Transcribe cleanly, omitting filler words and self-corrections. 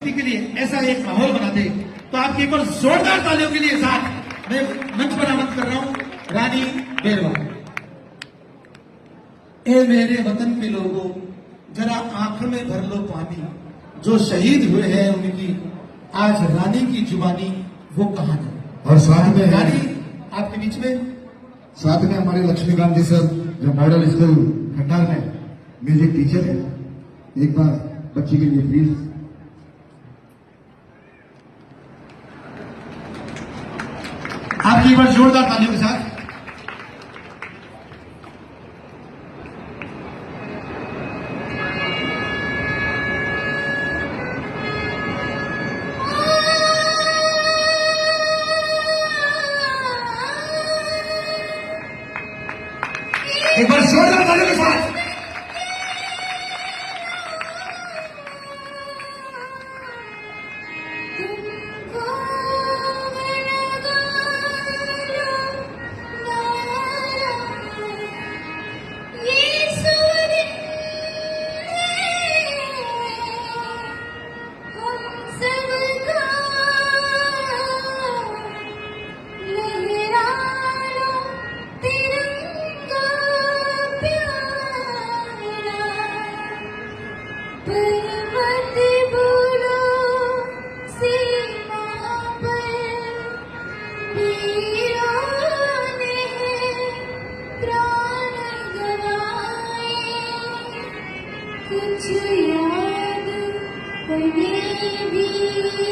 के लिए ऐसा एक माहौल बना दे तो आपकी एक और जोरदार तालियों के लिए साथ मैं मंच पर आमंत्रित कर रहा हूं रानी बेरवा। ए मेरे वतन के लोगों, जरा आंख में भर लो पानी, जो शहीद हुए हैं उनकी आज रानी की जुबानी वो कहानी। और साथ में रानी आपके बीच में, साथ में हमारे लक्ष्मीकांत जी सर जो मॉडल स्कूल खंडार में म्यूजिक टीचर है। एक बार बच्ची के लिए प्लीज। आपकी एक बार जोरदार तालियों के साथ। एक बार जोरदार तालियों के साथ। कुछ याद भी